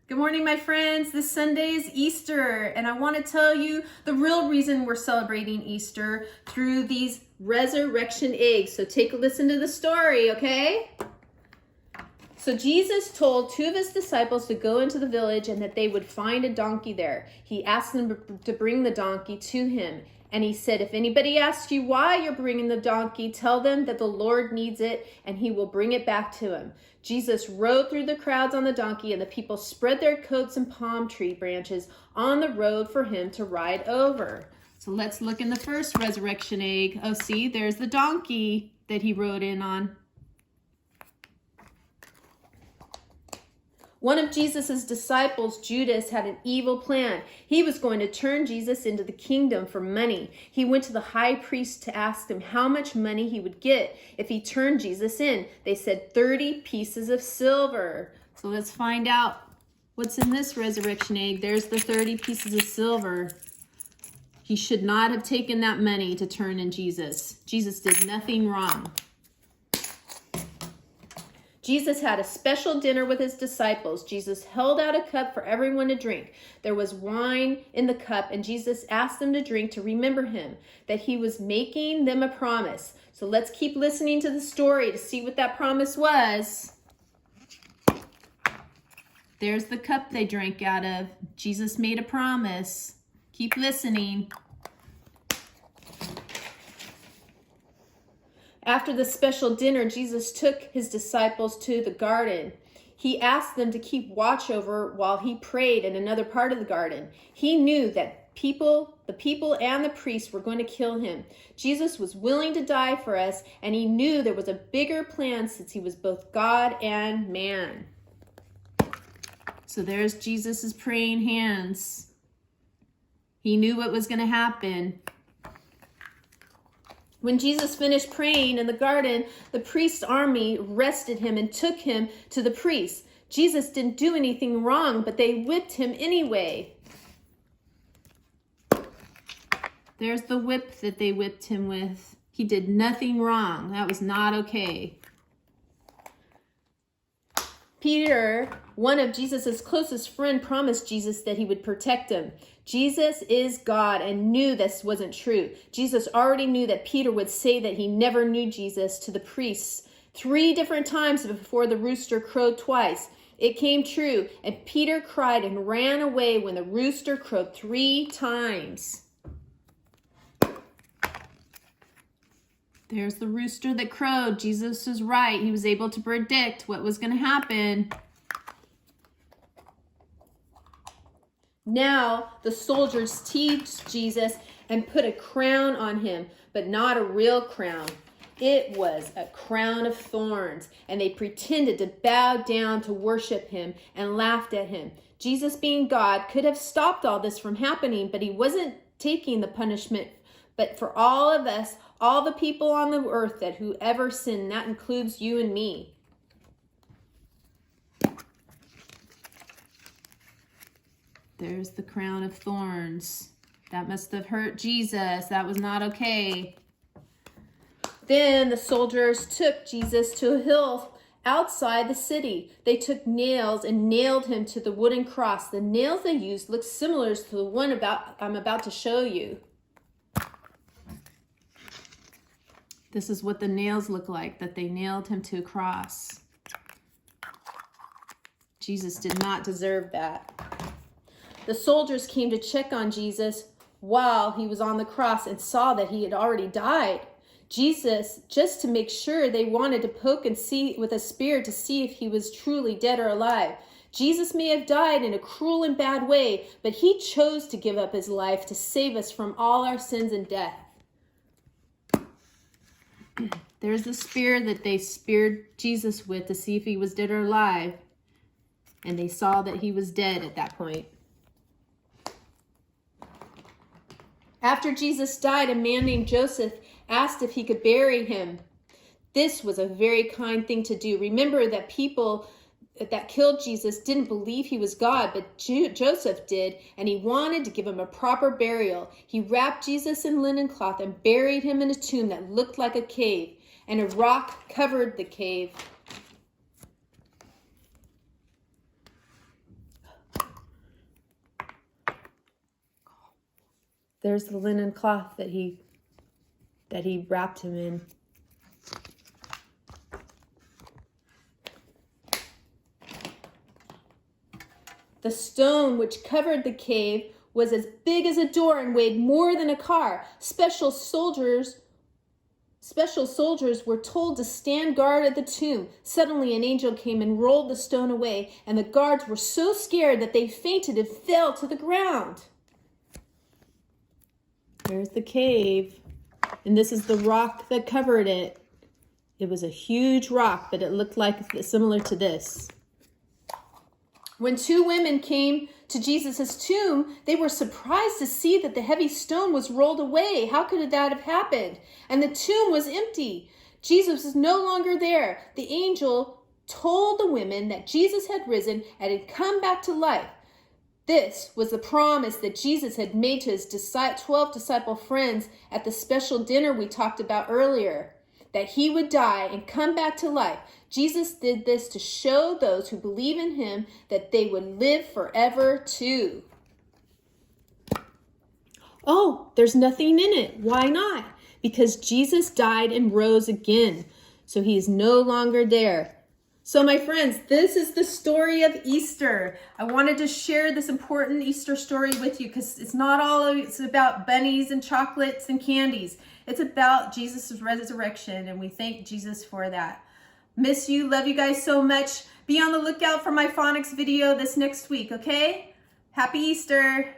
Good morning, my friends. This Sunday is Easter, and I want to tell you the real reason we're celebrating Easter through these resurrection eggs. So take a listen to the story, okay? So Jesus told two of his disciples to go into the village and that they would find a donkey there. He asked them to bring the donkey to him. And he said, if anybody asks you why you're bringing the donkey, tell them that the Lord needs it and he will bring it back to him. Jesus rode through the crowds on the donkey, and the people spread their coats and palm tree branches on the road for him to ride over. So let's look in the first resurrection egg. Oh, see, there's the donkey that he rode in on. One of Jesus' disciples, Judas, had an evil plan. He was going to turn Jesus into the kingdom for money. He went to the high priest to ask him how much money he would get if he turned Jesus in. They said 30 pieces of silver. So let's find out what's in this resurrection egg. There's the 30 pieces of silver. He should not have taken that money to turn in Jesus. Jesus did nothing wrong. Jesus had a special dinner with his disciples. Jesus held out a cup for everyone to drink. There was wine in the cup, and Jesus asked them to drink to remember him, that he was making them a promise. So let's keep listening to the story to see what that promise was. There's the cup they drank out of. Jesus made a promise. Keep listening. After the special dinner, Jesus took his disciples to the garden. He asked them to keep watch over while he prayed in another part of the garden. He knew that the people and the priests were going to kill him. Jesus was willing to die for us, and he knew there was a bigger plan since he was both God and man. So there's Jesus' praying hands. He knew what was going to happen. When Jesus finished praying in the garden, the priest's army arrested him and took him to the priests. Jesus didn't do anything wrong, but they whipped him anyway. There's the whip that they whipped him with. He did nothing wrong. That was not okay. Peter, one of Jesus' closest friends, promised Jesus that he would protect him. Jesus is God and knew this wasn't true. Jesus already knew that Peter would say that he never knew Jesus to the priests 3 different times before the rooster crowed twice. It came true, and Peter cried and ran away when the rooster crowed 3 times. There's the rooster that crowed. Jesus was right. He was able to predict what was going to happen. Now the soldiers teased Jesus and put a crown on him, but not a real crown. It was a crown of thorns, and they pretended to bow down to worship him and laughed at him. Jesus, being God, could have stopped all this from happening, but he wasn't taking the punishment. But for all of us, all the people on the earth, that whoever sinned, that includes you and me. There's the crown of thorns. That must have hurt Jesus. That was not okay. Then the soldiers took Jesus to a hill outside the city. They took nails and nailed him to the wooden cross. The nails they used looked similar to the one I'm about to show you. This is what the nails look like that they nailed him to a cross. Jesus did not deserve that. The soldiers came to check on Jesus while he was on the cross and saw that he had already died. Jesus, just to make sure, they wanted to poke and see with a spear to see if he was truly dead or alive. Jesus may have died in a cruel and bad way, but he chose to give up his life to save us from all our sins and death. There's the spear that they speared Jesus with to see if he was dead or alive. And they saw that he was dead at that point. After Jesus died, a man named Joseph asked if he could bury him. This was a very kind thing to do. Remember that people that killed Jesus didn't believe he was God, but Joseph did, and he wanted to give him a proper burial. He wrapped Jesus in linen cloth and buried him in a tomb that looked like a cave, and a rock covered the cave. There's the linen cloth that he wrapped him in. The stone which covered the cave was as big as a door and weighed more than a car. Special soldiers were told to stand guard at the tomb. Suddenly an angel came and rolled the stone away, and the guards were so scared that they fainted and fell to the ground. There's the cave, and this is the rock that covered it. It was a huge rock, but it looked like similar to this. When two women came to Jesus' tomb, they were surprised to see that the heavy stone was rolled away. How could that have happened? And the tomb was empty. Jesus was no longer there. The angel told the women that Jesus had risen and had come back to life. This was the promise that Jesus had made to his 12 disciple friends at the special dinner we talked about earlier, that he would die and come back to life. Jesus did this to show those who believe in him that they would live forever too. Oh, there's nothing in it. Why not? Because Jesus died and rose again, so he is no longer there. So my friends, this is the story of Easter. I wanted to share this important Easter story with you because it's not all it's about bunnies and chocolates and candies. It's about Jesus' resurrection, and we thank Jesus for that. Miss you, love you guys so much. Be on the lookout for my phonics video this next week, okay? Happy Easter.